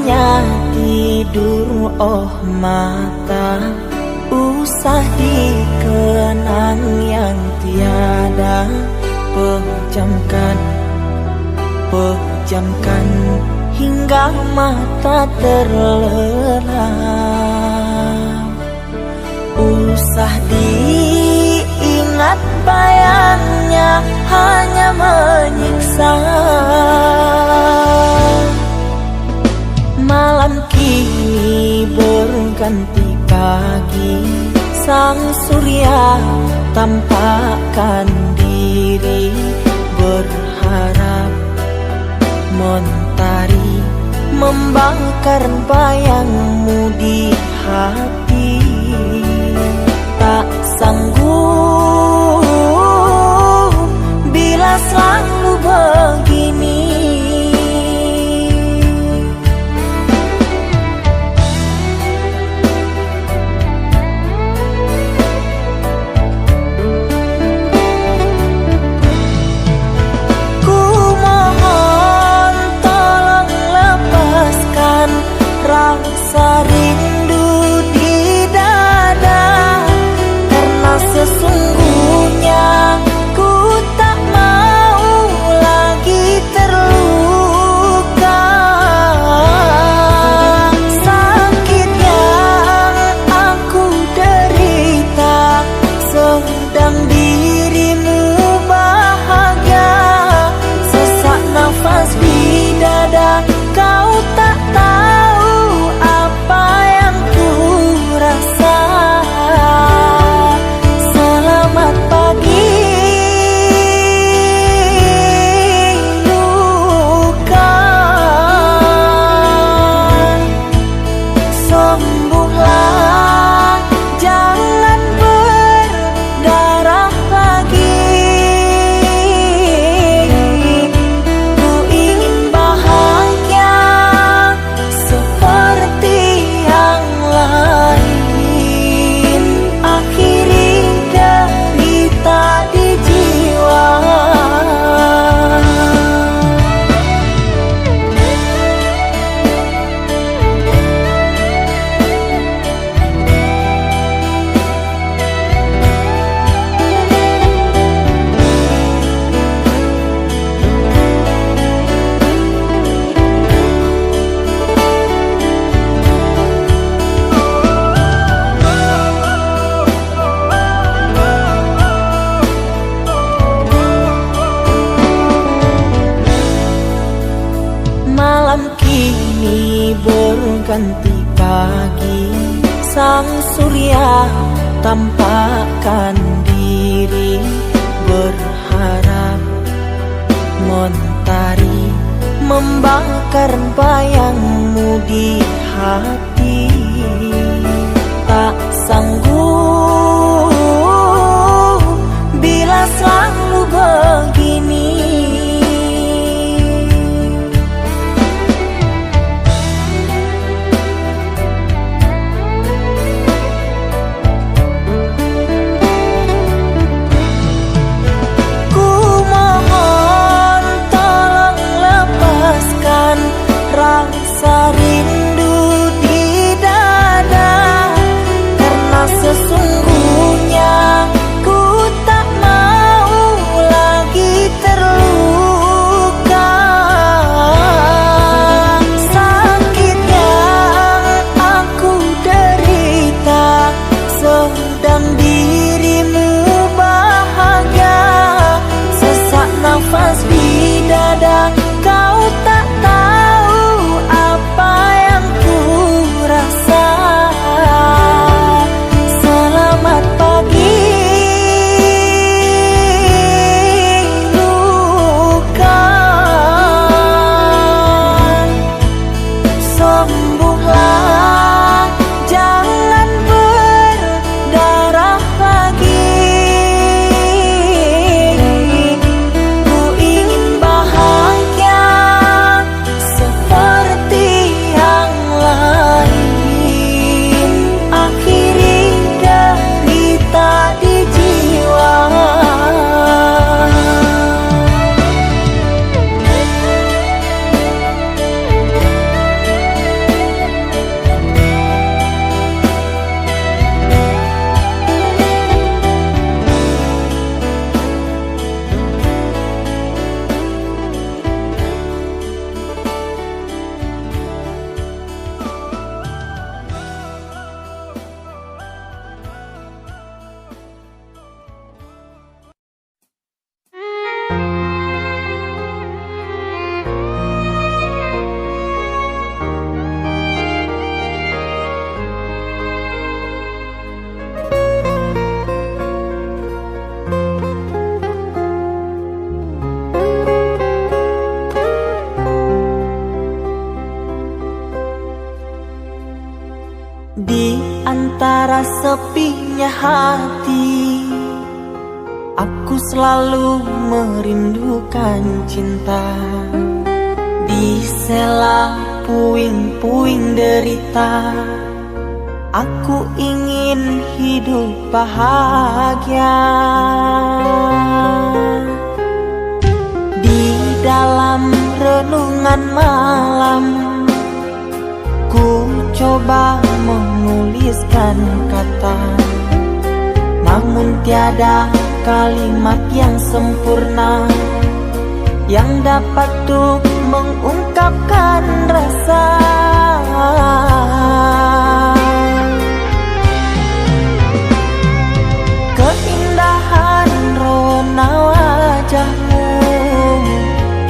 hanya tidur oh mata, usah dikenang yang tiada. Pejamkan hingga mata terlelap. Usah diingat bayangnya hanya menyiksa. Malam kini berganti pagi, sang surya tampakkan diri, berharap mentari membakar bayangmu di hati. Tak sanggup bila selalu begini. Rasa rindu di dada, karena sesungguhnya ku tak mau lagi terluka. Sakit yang aku derita, sedang dirimu bahagia. Sesak nafas di dada, kau tak tahu apa yang ku rasa. Selamat pagi luka, sembuhlah, jangan berdarah lagi. Ku ingin bahagia seperti yang lain, akhiri derita di jiwa. Malam kini berganti pagi, sang surya tampakkan diri, berharap mentari membakar bayangmu di hati. Tak sanggup bila selalu begini. Rasa rindu di dada, karena antara sepinya hati, aku selalu merindukan cinta. Di sela puing-puing derita, aku ingin hidup bahagia. Di dalam renungan malam, ku coba menuliskan kata, namun tiada kalimat yang sempurna yang dapat untuk mengungkapkan rasa. Keindahan rona wajahmu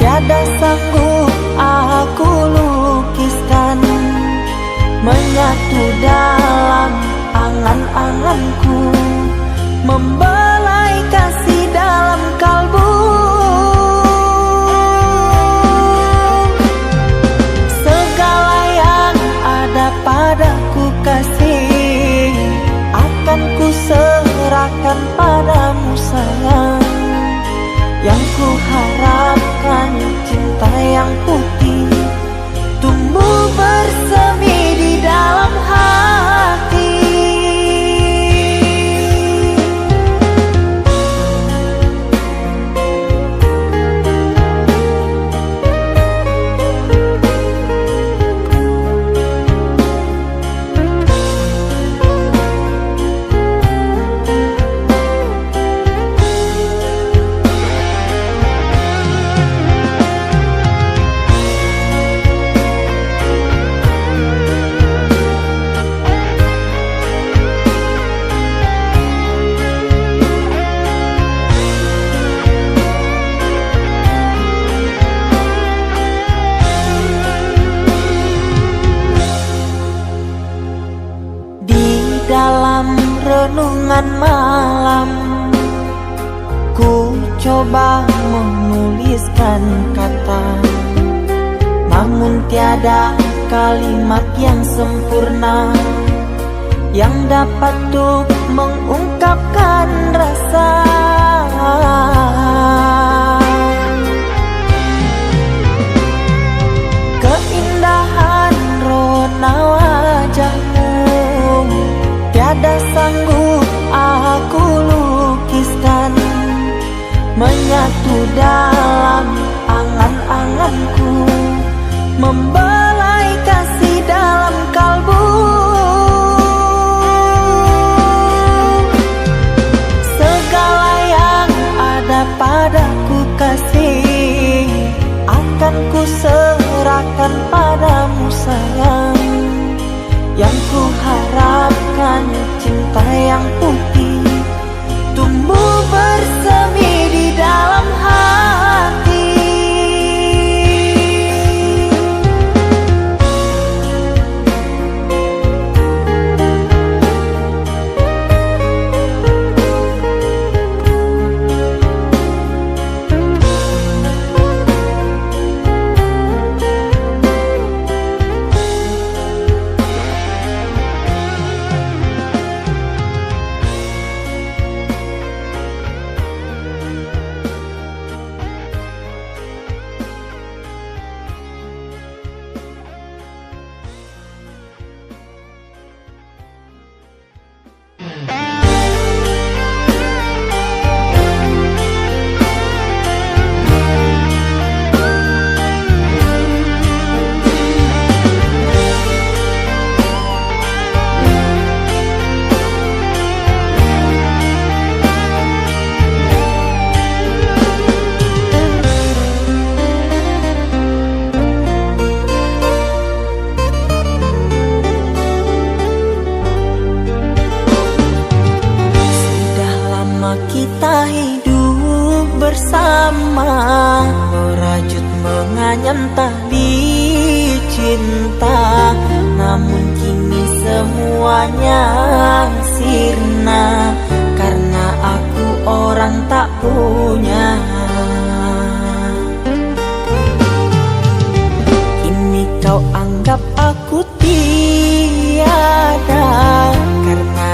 tiada sanggup aku lukiskan, menyatu dalam angan-anganku, membelai kasih dalam kalbu. Segala yang ada padaku kasih, akan ku serahkan padamu sayang. Yang ku harapkan cinta yang putih tumbuh bersemi di dalam hati. Dalam renungan malam, ku coba menuliskan kata, namun tiada kalimat yang sempurna yang dapat untuk mengungkapkan rasa. Keindahan rona wajahmu tiada sanggup aku lukiskan, menyatu dalam angan-anganku, membelai kasih dalam kalbu. Segala yang ada padaku kasih, akan ku serahkan padamu sayang. Yang ku harapkan cinta yang putih tumbuh bersemi di dalam hati. Kita hidup bersama, merajut menganyam tali cinta, namun kini semuanya sirna karena aku orang tak punya. Kini kau anggap aku tiada karena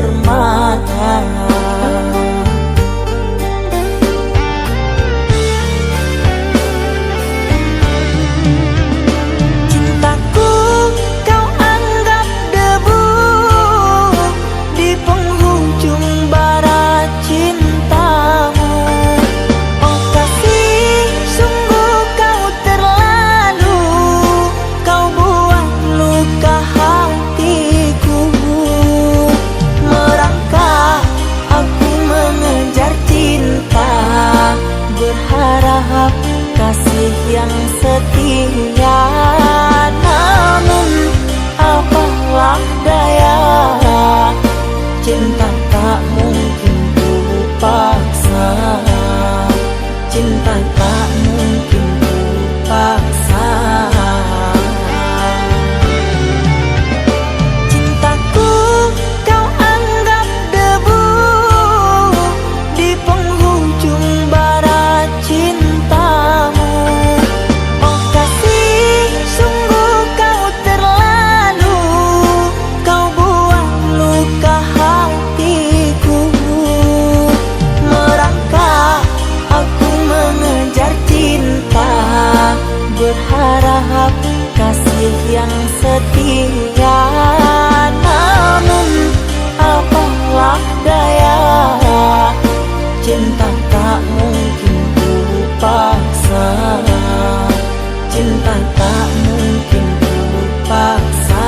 permata. Cintaku kau anggap debu di penghujung bara cintamu. Oh kasih, sungguh kau terlalu, kau buat luka hatiku. Merangkak aku mengejar cinta, berharap kasih yang setia. Namun apalah daya, cinta tak mungkin ku paksa. Cinta tak mungkin ku paksa. Cintaku kau anggap debu di penghujung bara cintamu. Oh kasih, sungguh kau terlalu, kau buat luka hatiku. Merangkak aku mengejar cinta, berharap kasih yang setia. Namun apalah daya, cinta tak mungkin ku paksa. Cinta tak mungkin ku paksa.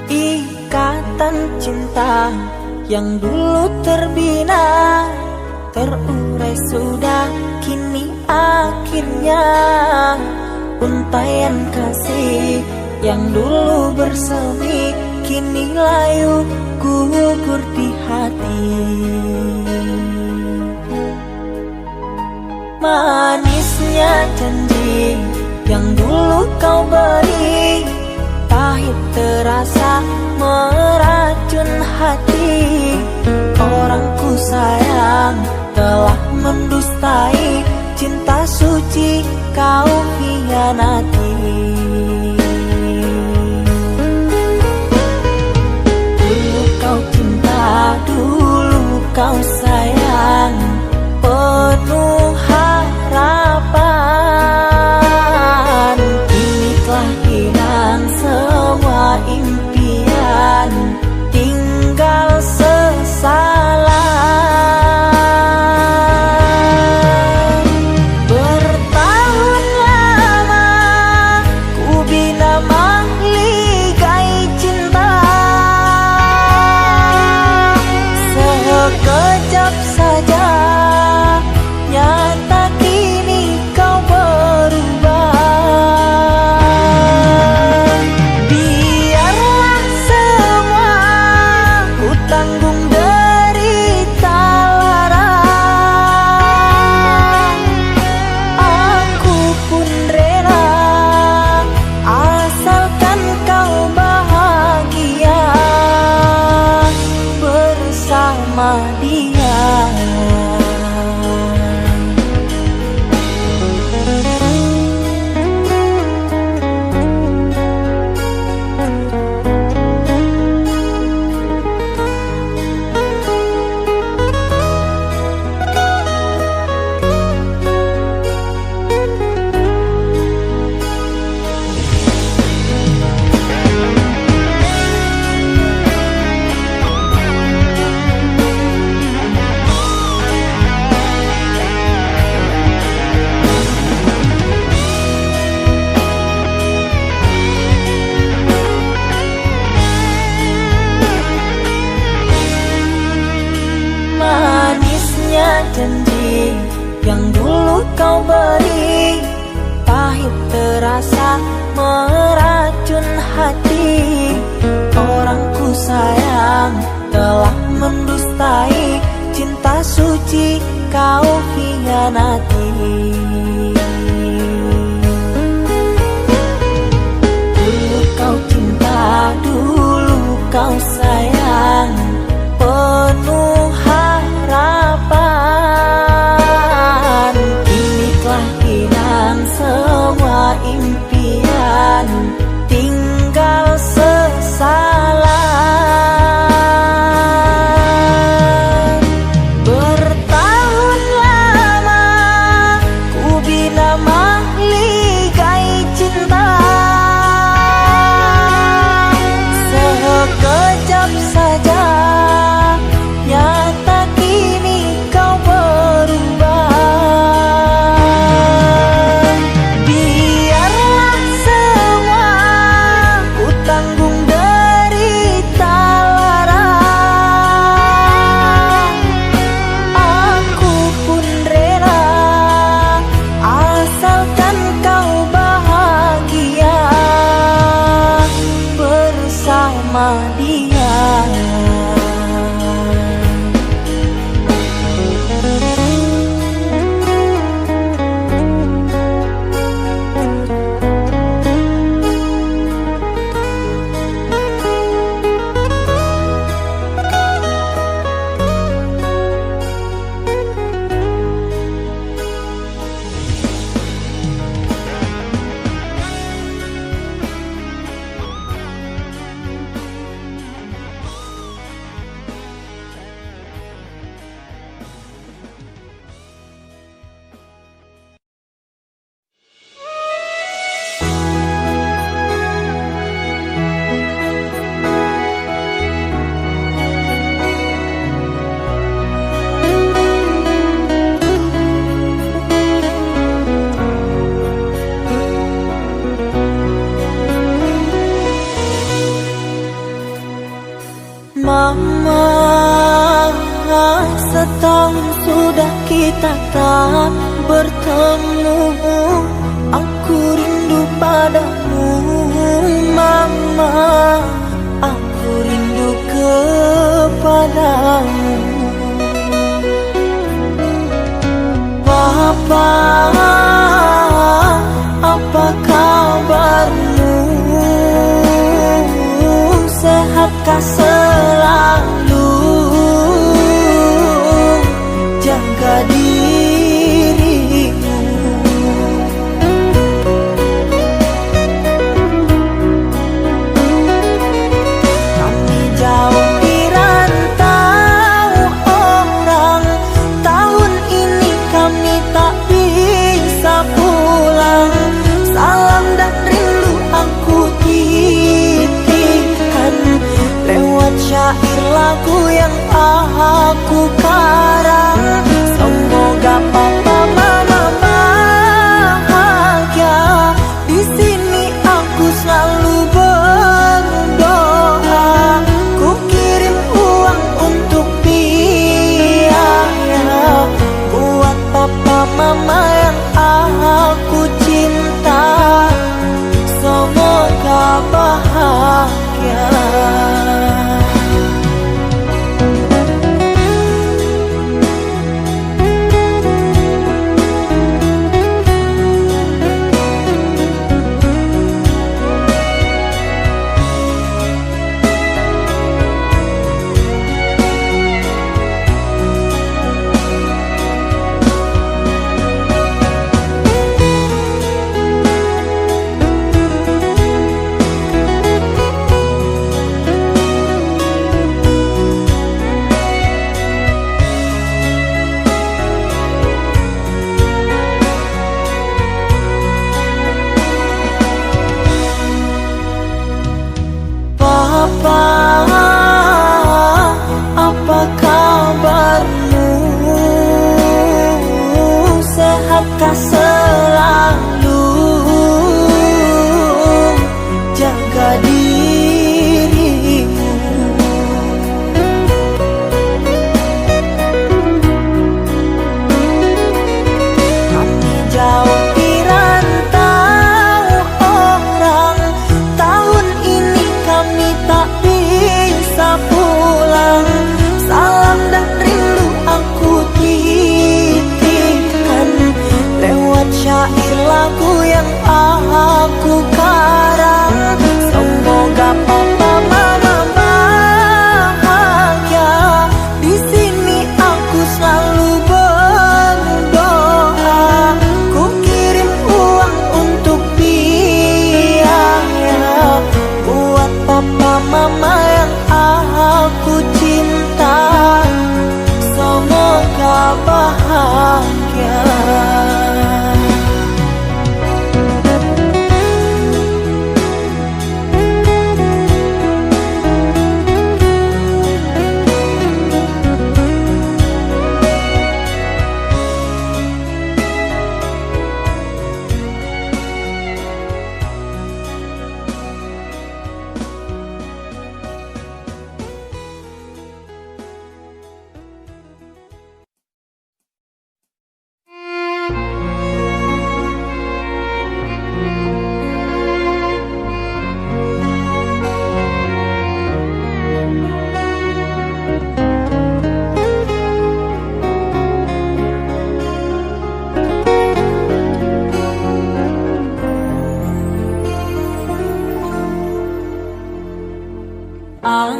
Ikatan cinta yang dulu terbina, terurai sudah kini akhirnya. Untaian kasih yang dulu bersemi, kini layu gugur di hati. Manisnya janji yang dulu kau beri, pahit terasa meracun hati. Orang ku sayang telah mendustai, cinta suci kau hianati. Dulu kau cinta, dulu kau sayang, penuh harapan. Kini telah hilang semua impian, tinggal sesalan. Bertahun lama janji yang dulu kau beri, pahit terasa meracun hati. Orangku sayang telah mendustai cinta suci kau hianati. Dulu kau cinta, dulu kau sayang, penuh harapan. Kini telah hilang semua impian, tinggal sesalan. Bertahun lama ku bina mahligai cinta, sekejap saja nyata kini kau berubah. Biarlah semua ku tanggung derita lara, aku pun rela asalkan kau bahagia bersama dia. Mama, setahun sudah kita tak bertemu. Aku rindu padamu Mama, aku rindu kepadamu. Papa, apa kabarmu? Sehatkah selalu? Jaga dirimu. Kami jauh di rantau orang, tahun ini kami tak bisa pulang. Salam dan rindu aku titipkan lewat syair lagu yang aku karang. Semoga papa mama bahagia. Di sini aku selalu berdoa. Ku kirim uang untuk biaya buat papa mama yang aku cinta. Semoga bahagia.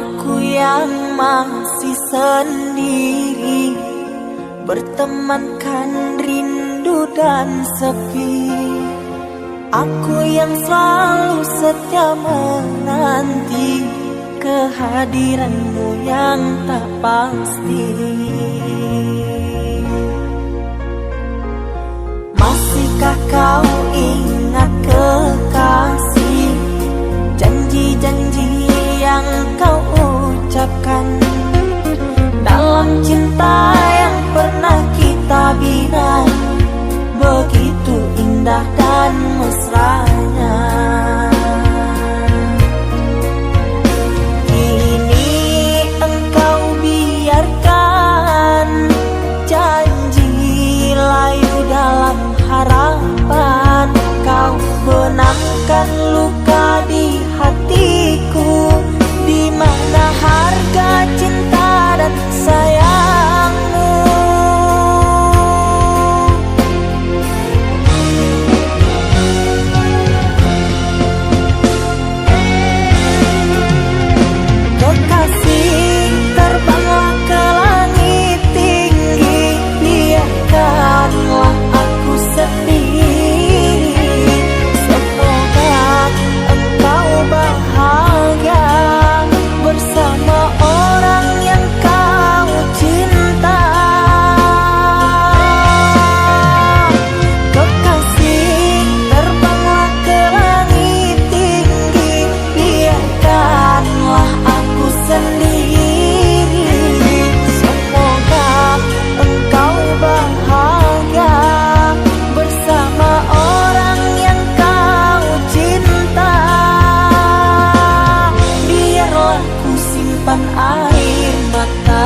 aku yang masih sendiri, bertemankan rindu dan sepi. Aku yang selalu setia menanti kehadiranmu yang tak pasti. Masihkah kau ingat kekasih, janji-janji yang kau ucapkan dalam cinta yang pernah kita bina, begitu indah dan mesranya. Kini engkau biarkan janji layu dalam harapan, kau benamkan luka di hatiku, di mana harga cinta dan sayangmu. Kekasih, terbanglah ke langit tinggi, biarkanlah aku sendiri. Semoga engkau bahagia bersama orang yang kau cinta. Kekasih, terbanglah ke langit tinggi, biarkanlah aku sendiri. Semoga engkau bahagia bersama orang yang kau cinta. Biarlah ku simpan air mata.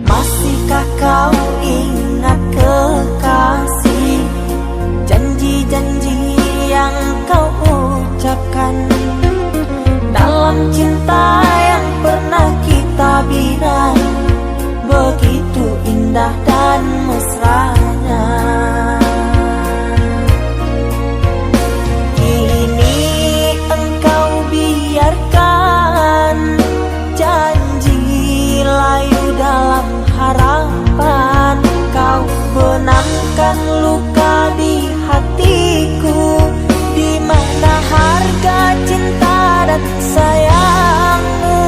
Masihkah kau ingat kekasih, janji-janji yang kau ucapkan dalam cinta yang pernah kita bina, begitu indah dan mesranya. Kini engkau biarkan janji layu dalam harapan, kau benamkan luka di hatiku, di mana harga cinta dan sayangmu.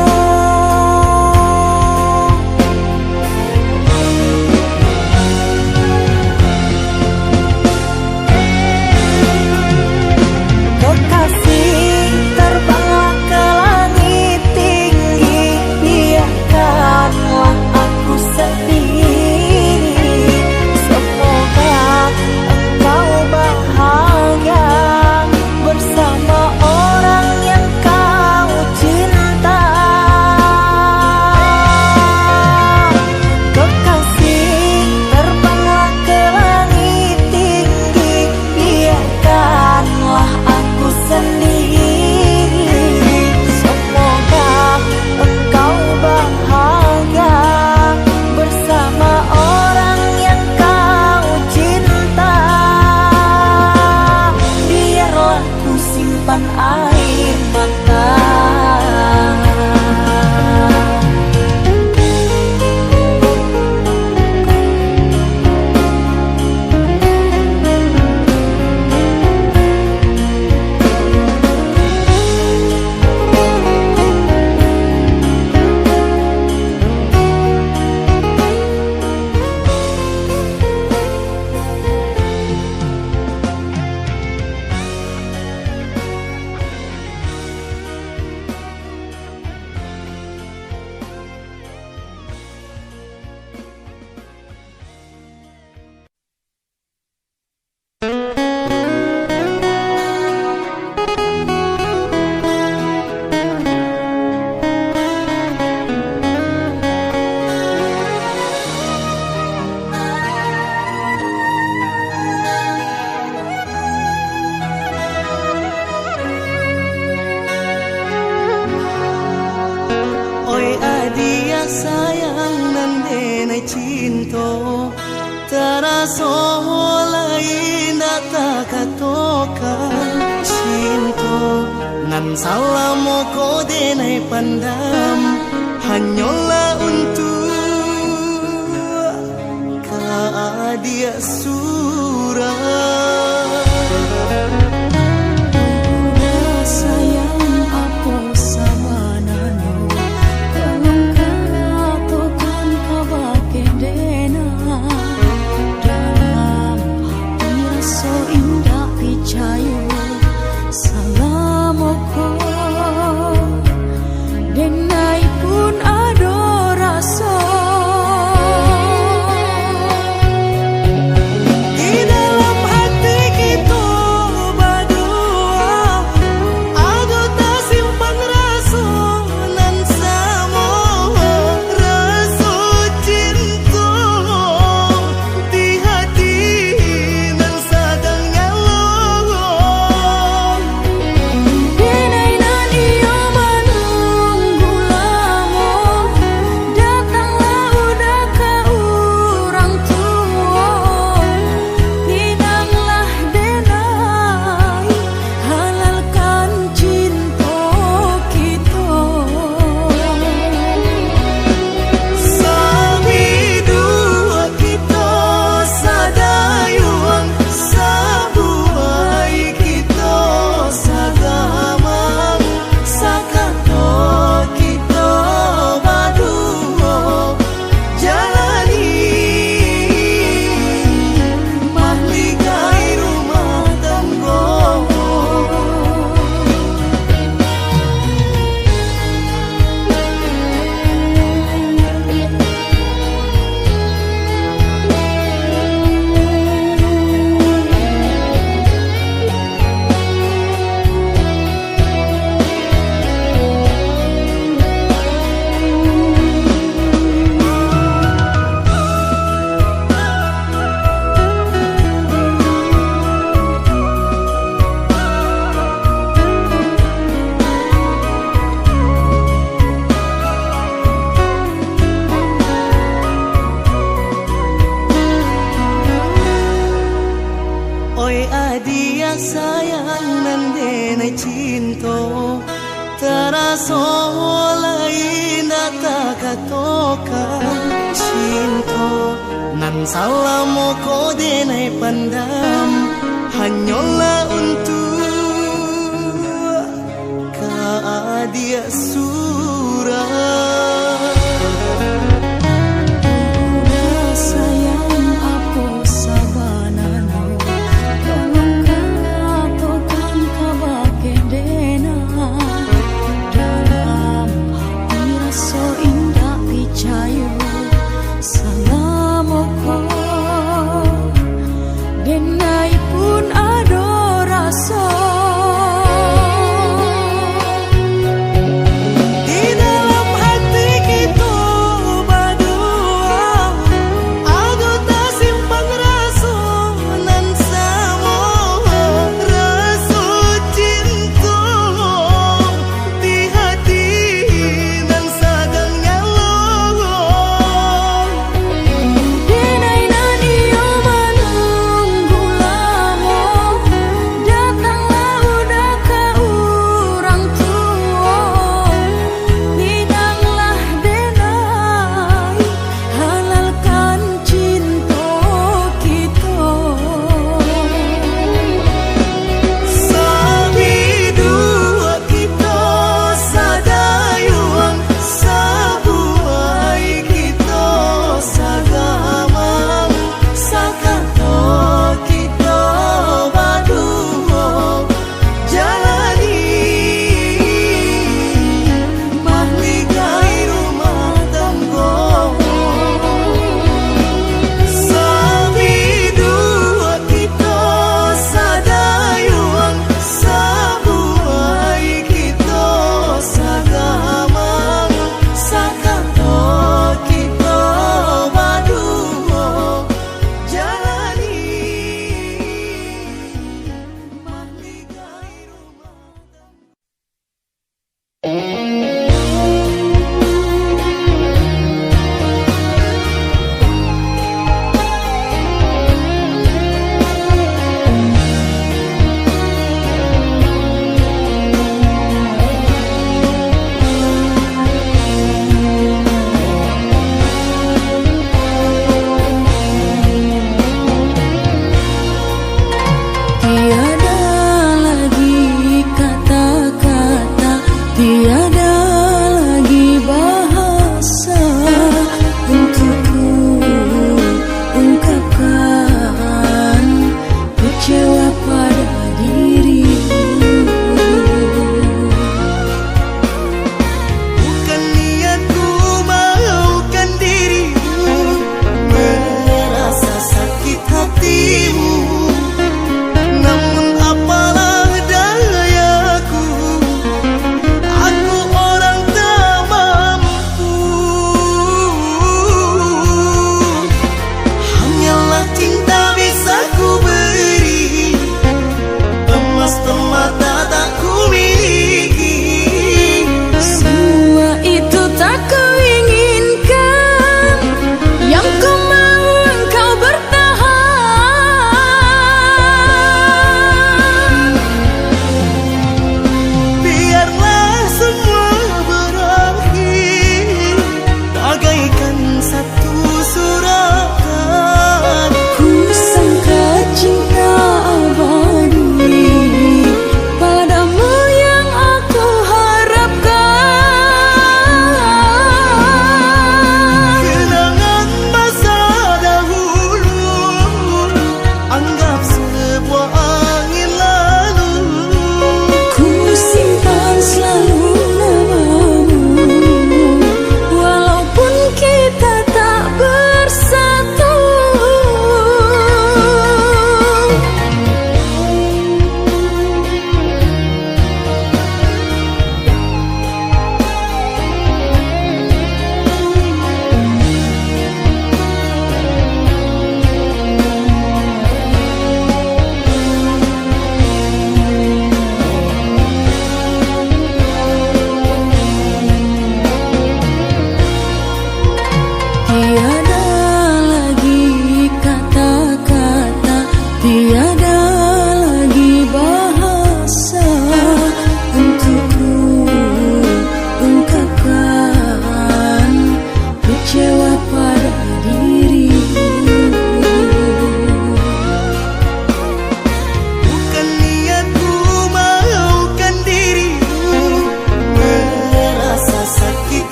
sayang nan denai cinta taraso lain data katokan cinta nan salamo ko denai pandam hanyalah untuk dia surah. Dia sayang nan denai cinta taraso lain data katokan cinta nan salamo ko denai pandam hanyalah untuk dia surah. Denai pun ada rasa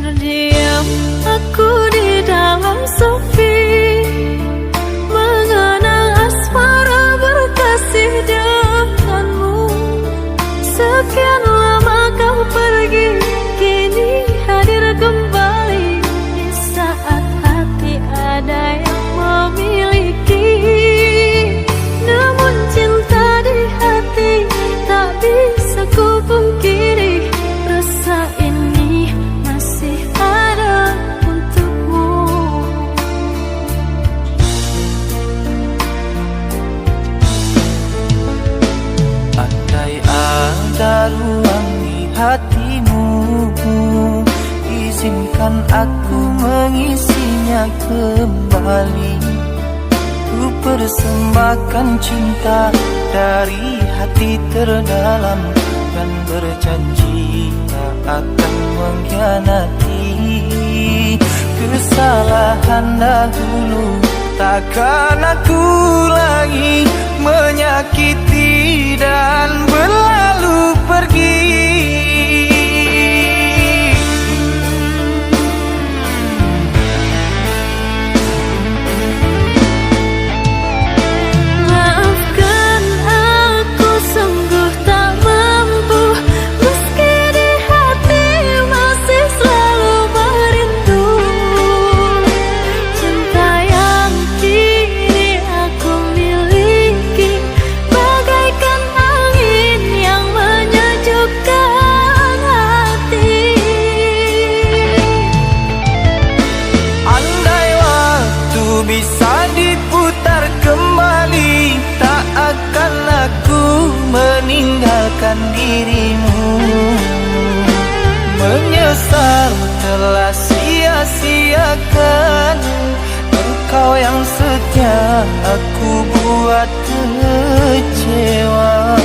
Terdiam aku di dalam sepi, mengenang asmara berkasih denganmu. Sekian lama kau pergi, kini hadir kembali di saat hati ada yang memiliki. Namun cinta di hati tak bisa ku pungkiri, rasa ini masih ada untukmu. Andai ada ruang di hatimu, izinkan aku mengisinya kembali. Ku persembahkan cinta dari hati terdalam, dan berjanji tak akan mengkhianati. Kesalahan dahulu takkan aku lagi menyakiti dan berlalu pergi. Maafkan aku sungguh tak mampu, meski di hati masih selalu merindu. Cinta yang kini aku miliki bagaikan angin yang menyejukkan hati. Andai waktu bisa diputar kembali, tak akan aku meninggalkan dirimu. Menyesal telah sia-siakan engkau yang setia, aku buat kecewa.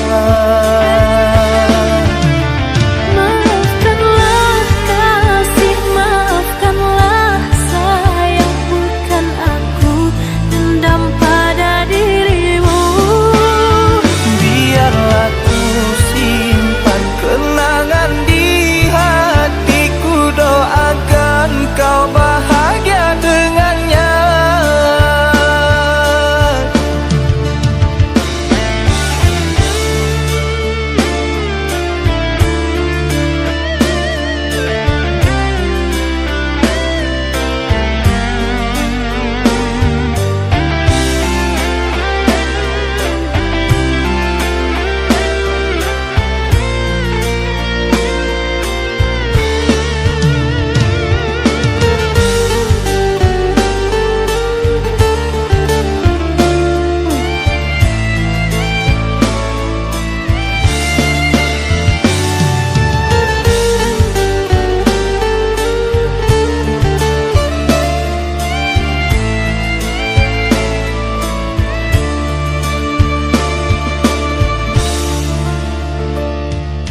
Maafkanlah kasih, maafkanlah sayang, bukan aku dendam pada dirimu. Biarlah ku simpan kenangan di hatiku, doakan kau bahagia dengannya.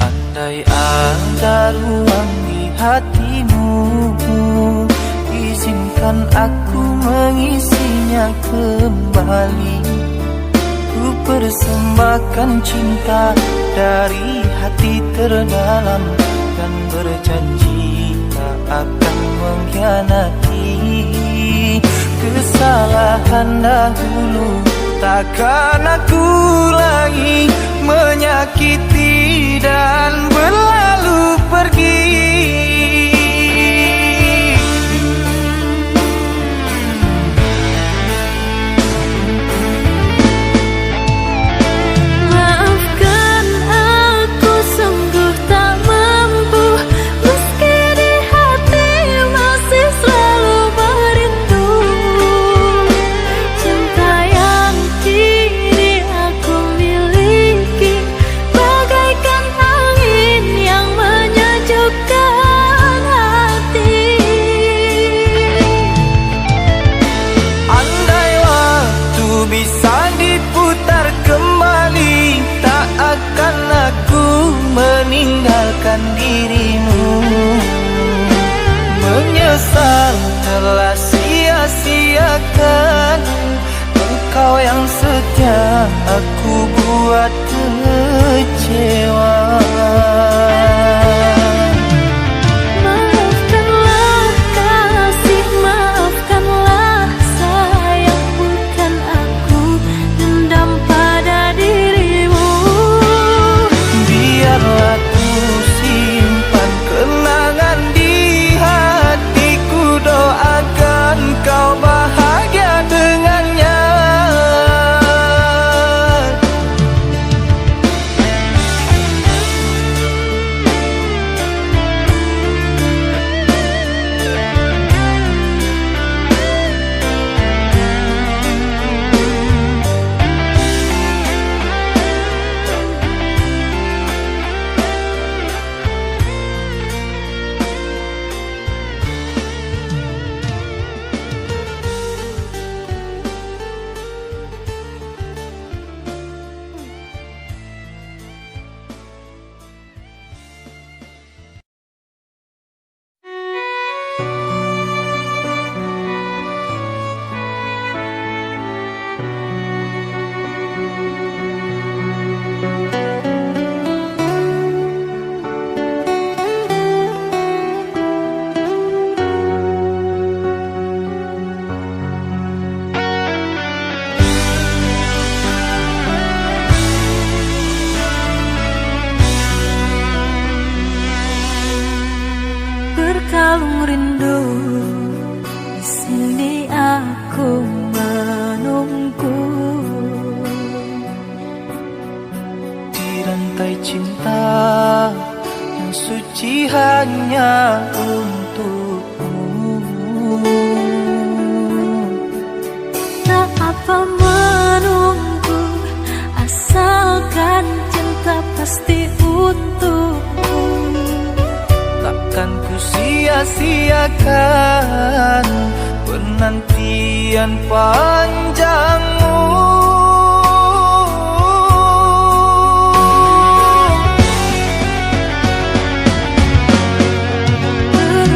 Andai ada ruang di hatimu, izinkan aku mengisinya kembali. Ku persembahkan cinta dari hati terdalam, dan berjanji tak akan mengkhianati. Kesalahan dahulu takkan aku lagi menyakiti dan berlalu pergi. Maafkan aku sungguh tak mampu, meski di hati masih selalu merindu. Cinta yang kini aku miliki bagaikan angin yang menyejukkan hati. Andai waktu bisa diputar kembali, tak akan aku meninggalkan dirimu. Menyesal telah sia-siakan engkau yang setia, aku buat kecewa. Maafkanlah relung rindu, di sini aku menunggu. Di rantai cinta yang suci hanya untukmu. Tak apa menunggu, asalkan cinta pasti untukku. Takkan ku sia-siakan penantian panjangmu.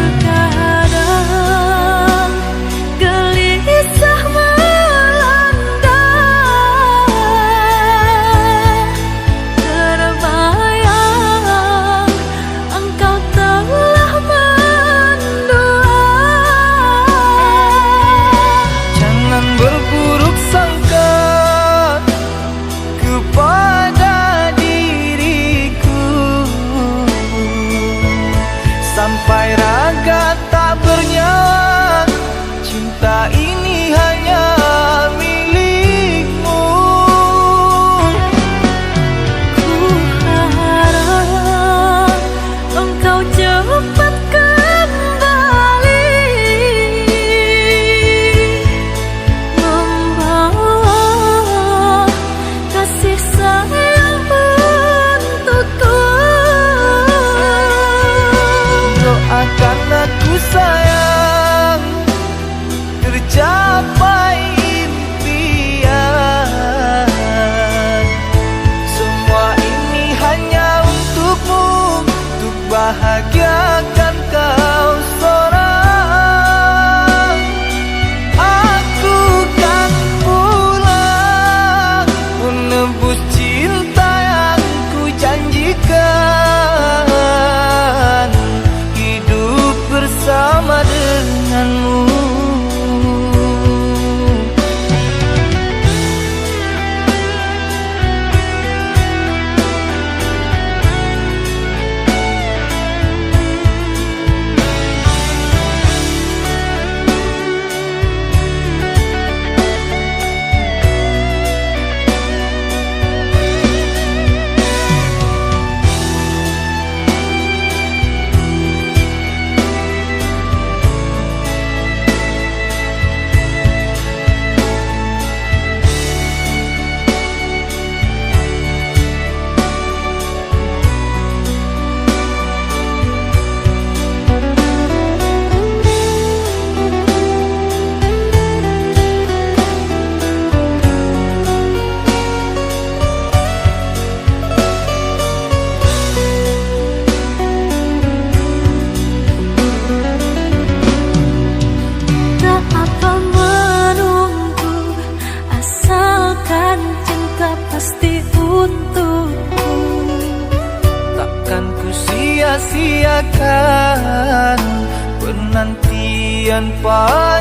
Terkadang gelisah melanda, terbayang engkau telah mendua. Jangan berburuk sangka kepada diriku, sampai raga tak bernyawa. Cinta ini hanya milikmu. Ku harap engkau cepat kembali, membawa kasih sayang untukku. Doakan aku sayang, tercapai impian. Semua ini hanya untukmu, untuk bahagiakan kau seorang. Aku kan pulang menebus cinta yang ku janjikan, hidup bersama denganmu. Tak apa menunggu, asalkan cinta pasti untukku. Takkan ku sia-siakan penantian panjangmu.